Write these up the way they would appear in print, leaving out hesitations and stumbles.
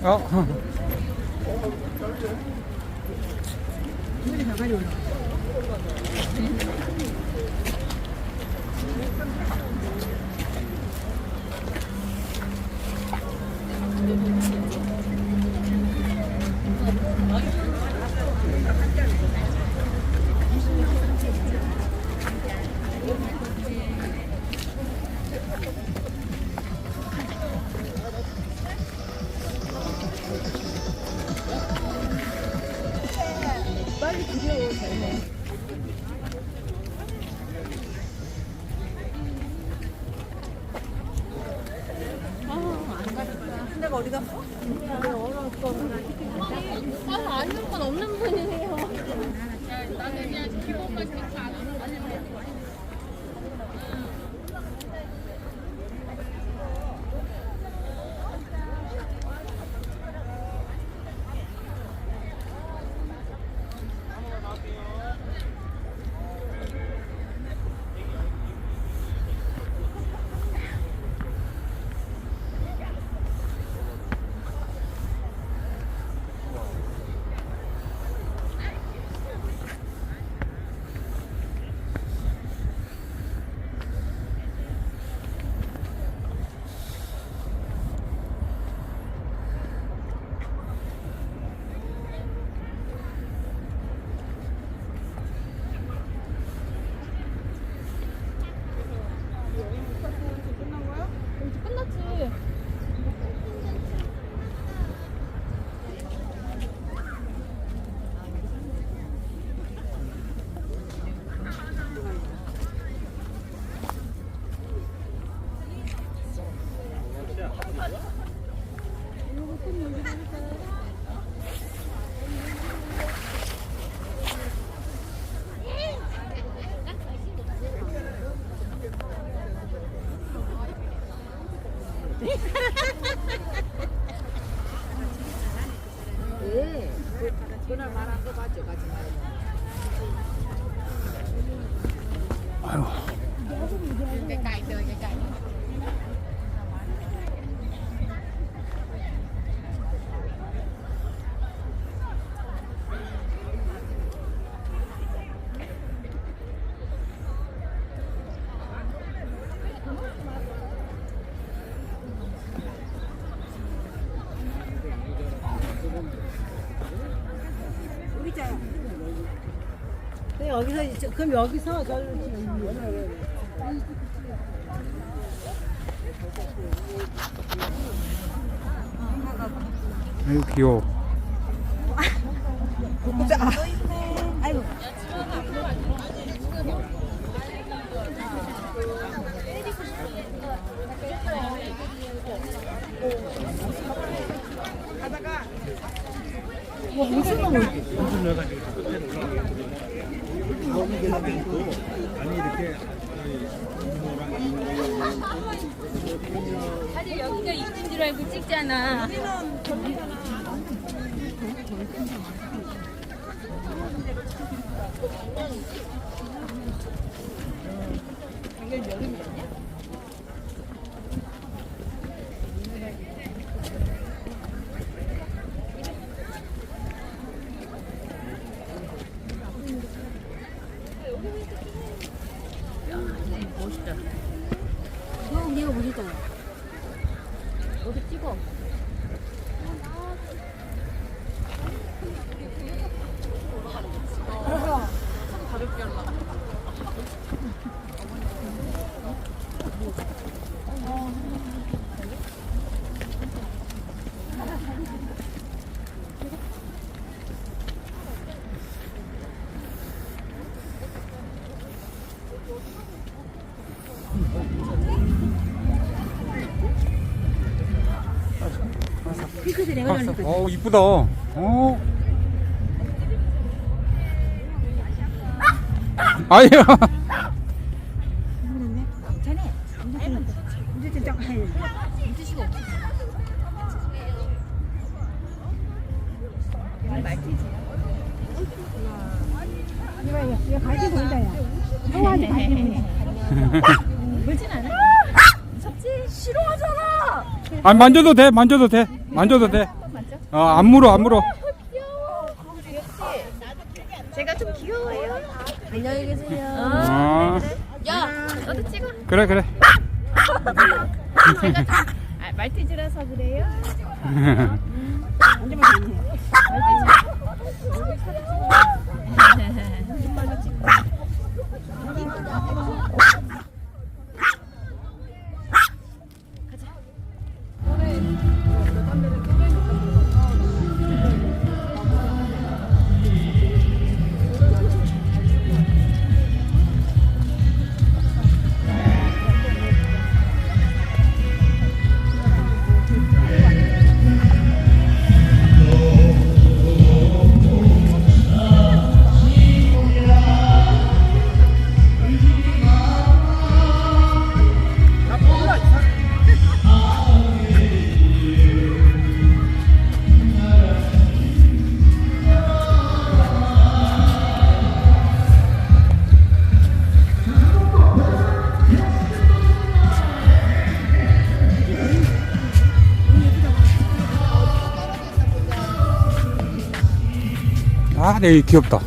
어. 빨리 드려, 쟤네. 내가 어디 갔어? 아는 건 없는 분이에요. 나는 그냥 기본만 시켜 안 하는. 끝났지. 예. 전화 말한 거 맞죠? 가지 말고. 아유. cái 의자야. 그럼 여기서 저를 아유 귀여워. 아이고. 뭐 무슨 놈을 무슨 넣어가지고 끝에 올라가는 게 있고 아니 이렇게 사실 여기가 이쁜 줄 알고 찍잖아. 멋있다. 내가 보니까 여기 찍어. 가볍게 올라가. 핑크색 내가 봤어. 좋아하는 어 이쁘다. 어. 아니야. 자네. 물티슈가 없어. 얘 갈기 보인다, 야. 형아한테 갈기 보인다. 물진 않아? 무섭지? 싫어하잖아. 아, 만져도 돼, 만져도 돼. 만져도 돼. 안 물어, 안 물어. 귀여워. 귀엽지? 제가 좀 귀여워요. 안녕히 계세요. 야, 너도 찍어. 그래, 그래. 제가 좀 말티즈라서 그래요. 앉으면 되네. 아, 네, 귀엽다.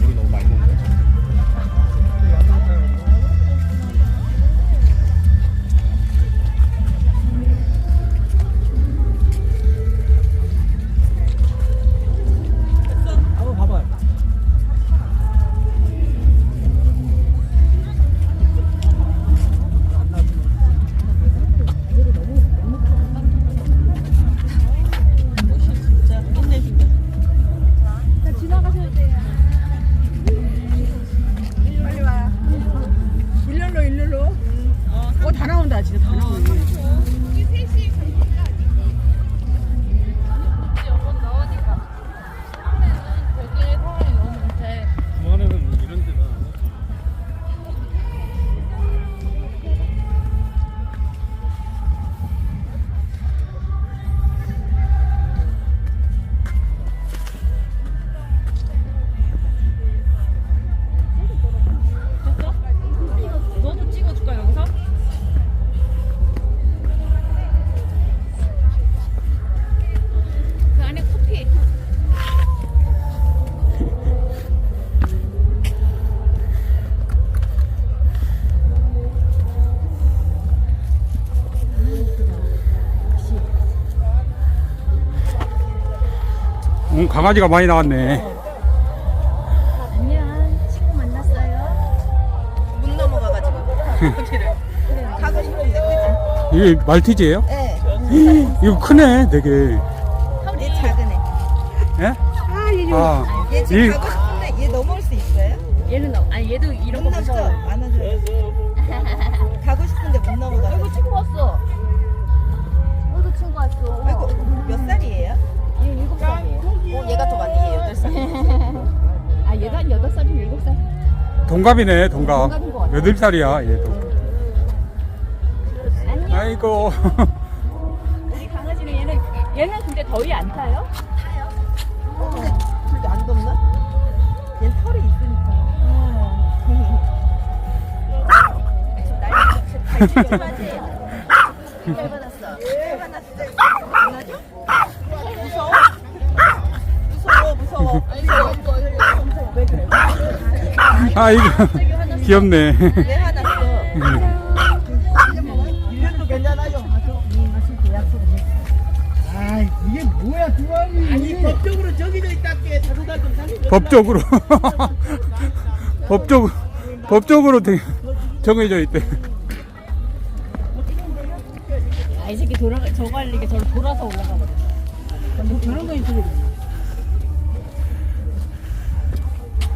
물이 너무 많이 먹는 거. 한번 봐봐요. 빨리 와. 일렬로. 다 나온다, 진짜 다 나오네. 우리 셋이 가니까 여권 넣으니까. 처음에는 되게 사람이 너무 많대. 중간에는 이런 데는 너도 찍어줄까 여기서? 그 안에 커피. 강아지가 많이 나왔네. 안녕. 친구 만났어요. 못 넘어가가지고 거기를 가고 싶은데 이게 말티즈예요? 그치? 네. 이거 크네, 되게. 얘 작은 애. 예? 아, 얘 지금 이- 가고 싶은데 얘 넘어올 수 있어요? 얘는 아니 얘도 이런 못 거 넘죠? 무서워. 안아줘요. 가고 싶은데 못 넘어가서. 친구 왔어. 너도 친구 왔어. 아이고 몇 살이에요? 얘 7살이에요. 얘가 더 많이 얘 8살. 아 얘도 한 8살이면 7살. 동갑이네, 동갑. 동갑인 것 같아. 8살이야, 얘도. 안녕. 아이고. 우리 강아지는 얘는 근데 더위 안 타요? 근데 둘도 안 덥나? 얘는 털이 있으니까. 지금 날 발치하세요. 잘 받았어. 잘 받았어. 안 하죠? 무서워. 왜 그래? 아, 이거 귀엽네. 왜 화났어? 1년도 괜찮아요. 이게 뭐야 두알이? 아니 법적으로 정해져 있다께 자동차 좀 살리고. 법적으로 법적으로 정해져 있대. 아, 이 새끼 저거 할리게 저를 돌아서 올라가 버려. 뭐 저런 거 있어.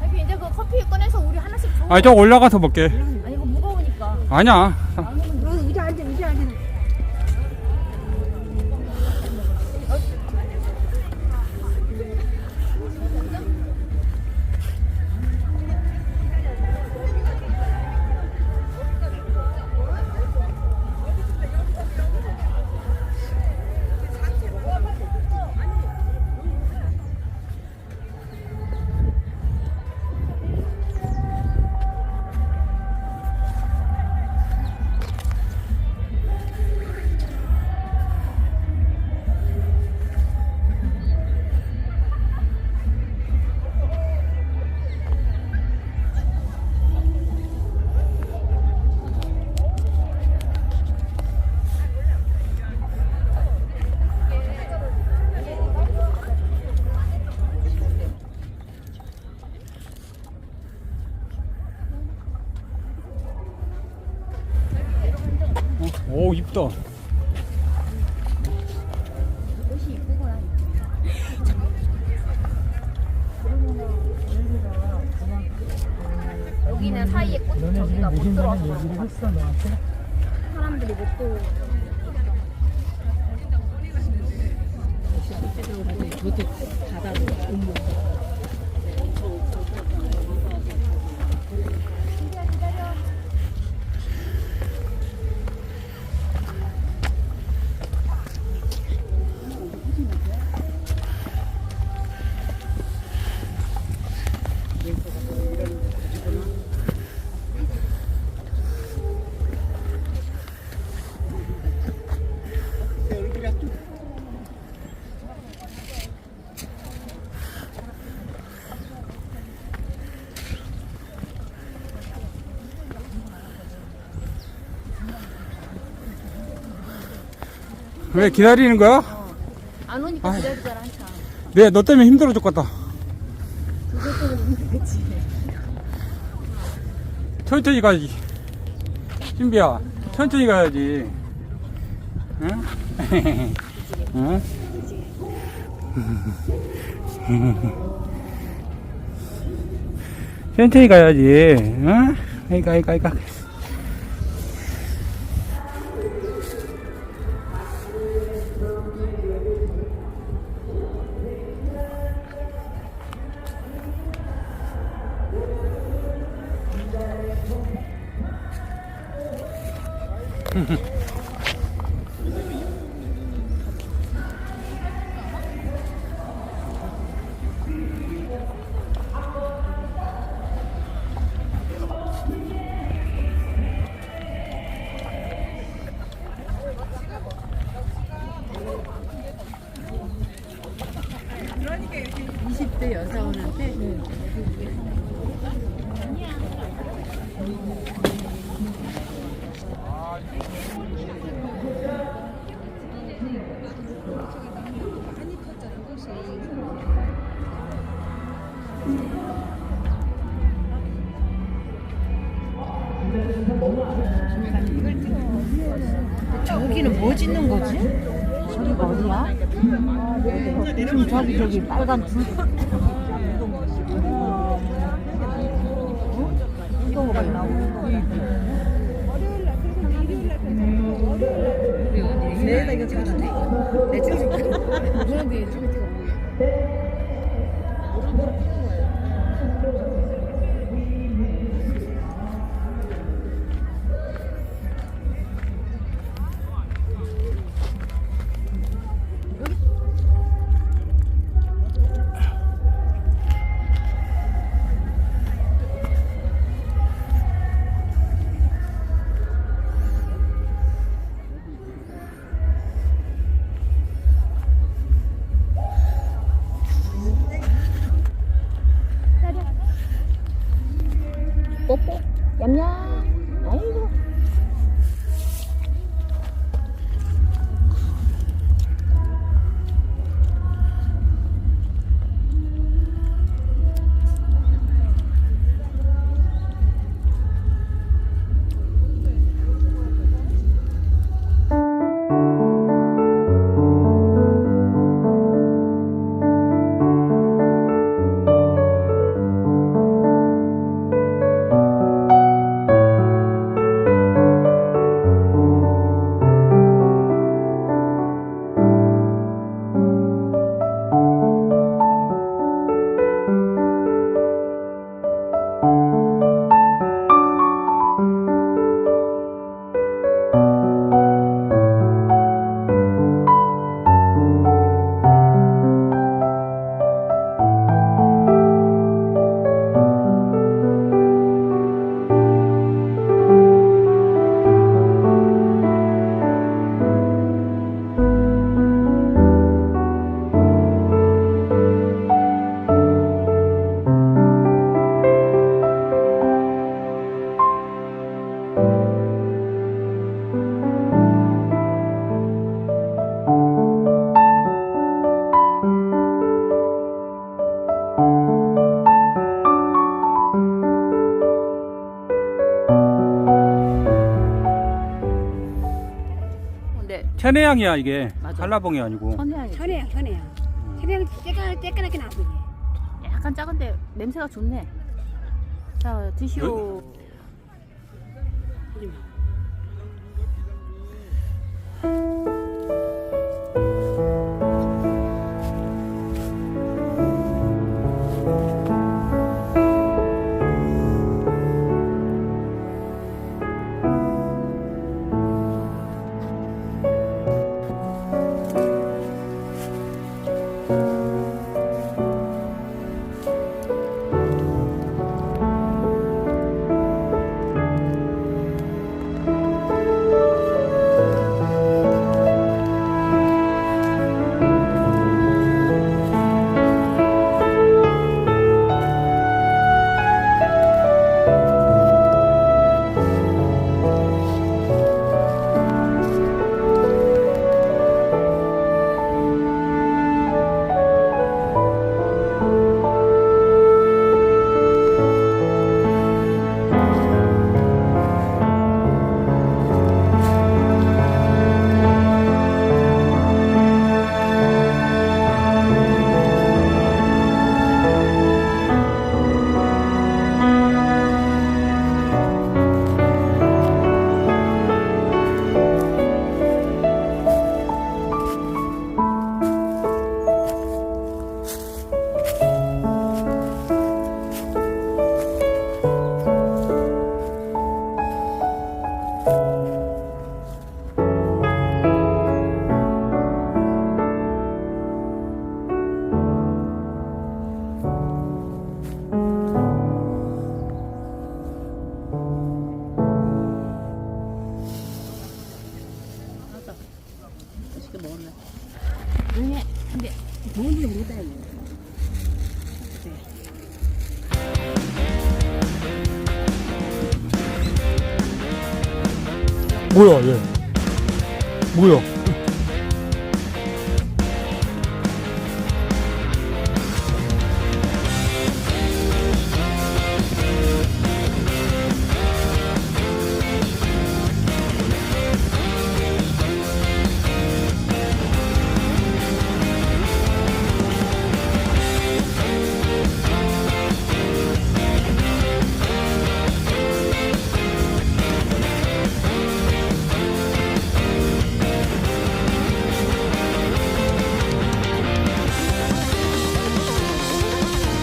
여기 이제 그 커피 꺼내서 우리 하나씩 줘. 아니 저 올라가서 먹게. 아니 이거 무거우니까. 아니야. 여기 의자 앉아, 의자 앉아. 오 이쁘다. 여기는 사이에 꽃 저기가 못 들어와서 그런 거 했어 너한테? 사람들이 못 들어. 왜 기다리는 거야? 안 오니까 기다리잖아 한참. 네, 너 때문에 힘들어 죽겠다. 천천히 가야지. 신비야, 천천히 가야지. 응? 응? 천천히 가야지. 응? 아이가. 저기는 뭐 짓는 거지? 저기가 어디야? 지금 저기 빨간 불. 이거가 나오는 거. 내가 이거 잘하네. 내 찍어줄게. 그런데 찍어. 세내양이야 이게. 맞아. 한라봉이 아니고. 천혜향이 천혜야, 천혜야. 천혜는 쬐끈하게 나쁘지. 약간 작은데 냄새가 좋네. 자 드시오. 맛있게 먹었네. 아니 근데 좋은지 모르다 이거. 뭐야 얘? 뭐야?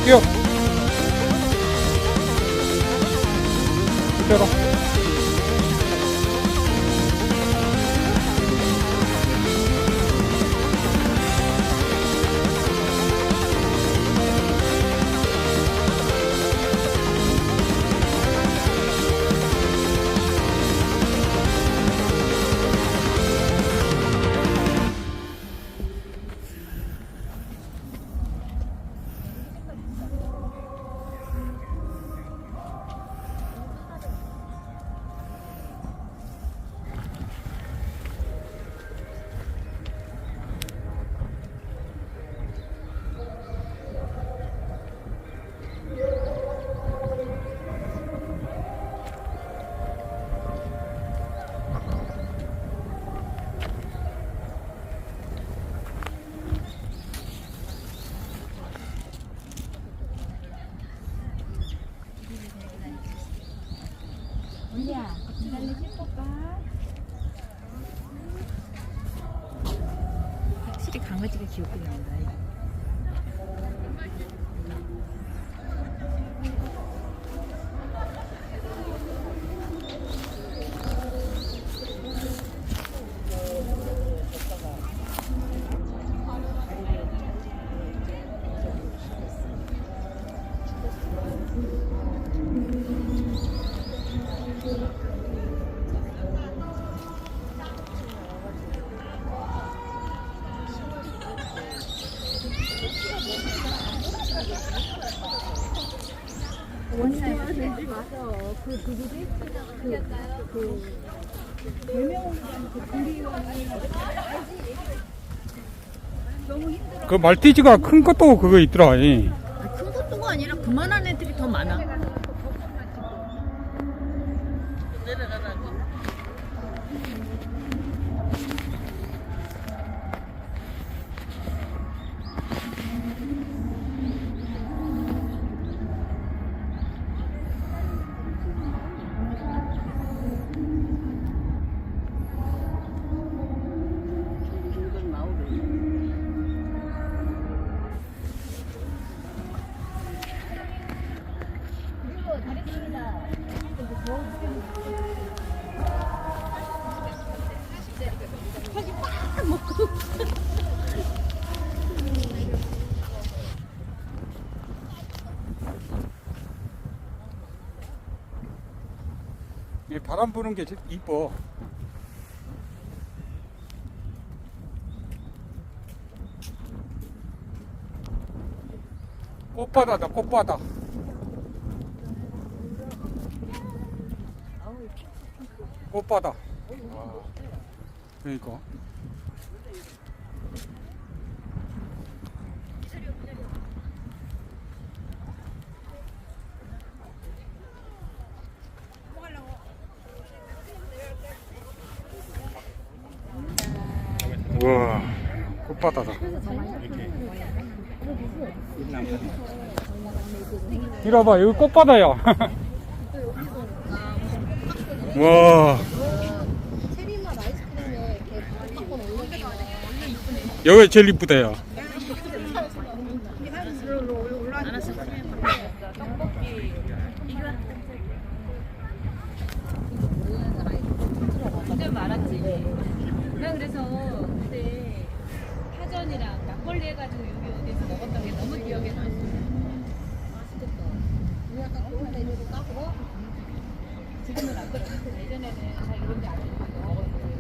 뛰어. 뛰어라. 언니야, 기다리 해볼까? 확실히 강아지가 귀엽게 나온다. 그 말티즈가 큰 것도 그거 있더라. 이. 큰 것도가 아니라 그만한 애들이 더 많아. 바람 부는 게 이뻐. 꽃바다다, 꽃바다. 꽃바다. 와, 그러니까. 우와, 꽃바다다. 이리 와봐, 여기 꽃바다야. 와. 체리맛 아이스크림에 이렇게 팝콘 올려주면 여기 제일 이쁘다, 야. 완전 많았지. 나 그래서 그때 파전이랑 막걸리 해가지고 여기 어디서 먹었던 게 너무 기억에 남았어. 맛있겠다. 약간 그런 메뉴로 까고 지금은 안 그래. 예전에는 다 이런 데안 먹었는데.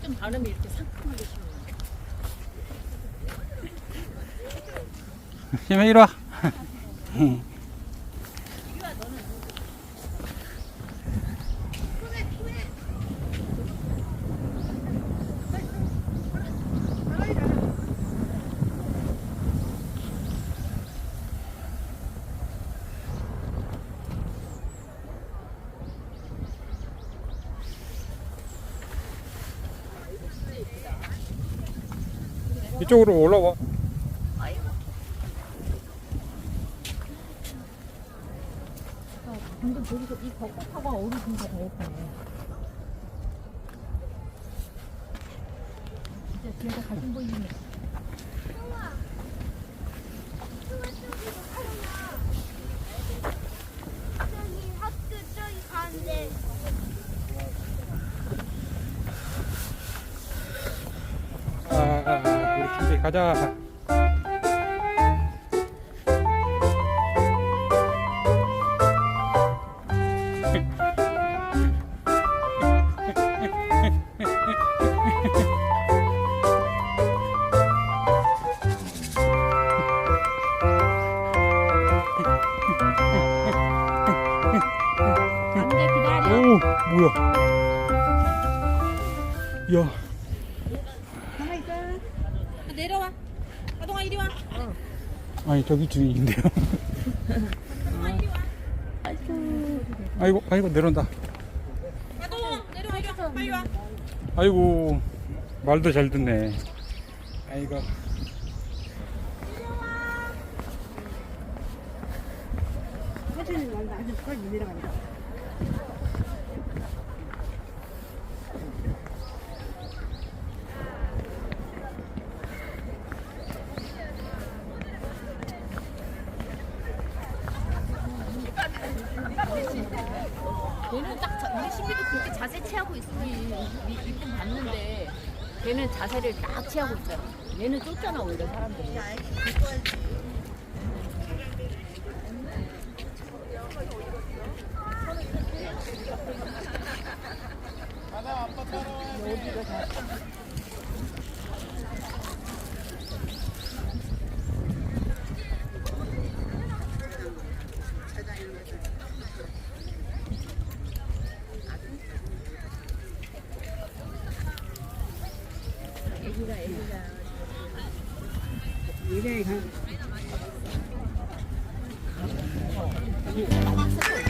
좀 발음이 이렇게 상큼하게 심어요. 힘에 이리 와. 이쪽으로 올라와. 방금 저기서 이 벚꽃하고 어우러진다 더 예쁘네. 진짜 뒤에서 가슴 보이네. 저기 학교 저기 가는데 우리 집에 가자. 안돼 기다려. 오, 뭐야? 야, 내려와. 아동아 이리 와. 아니 저기 주인인데요. 아이고, 아이고 내려온다. 아동 내려와 이리 와. 빨리 와. 아이고, 말도 잘 듣네. 아이고. 천천히 난다. 아주 빨리 내려간다. 걔는 딱 우리 신비도 그렇게 자세 취하고 있으니 이쁜 봤는데 걔는 자세를 딱 취하고 있잖아. 얘는 쫓잖아 오히려 사람들이. 이래 가. 많이 있었어.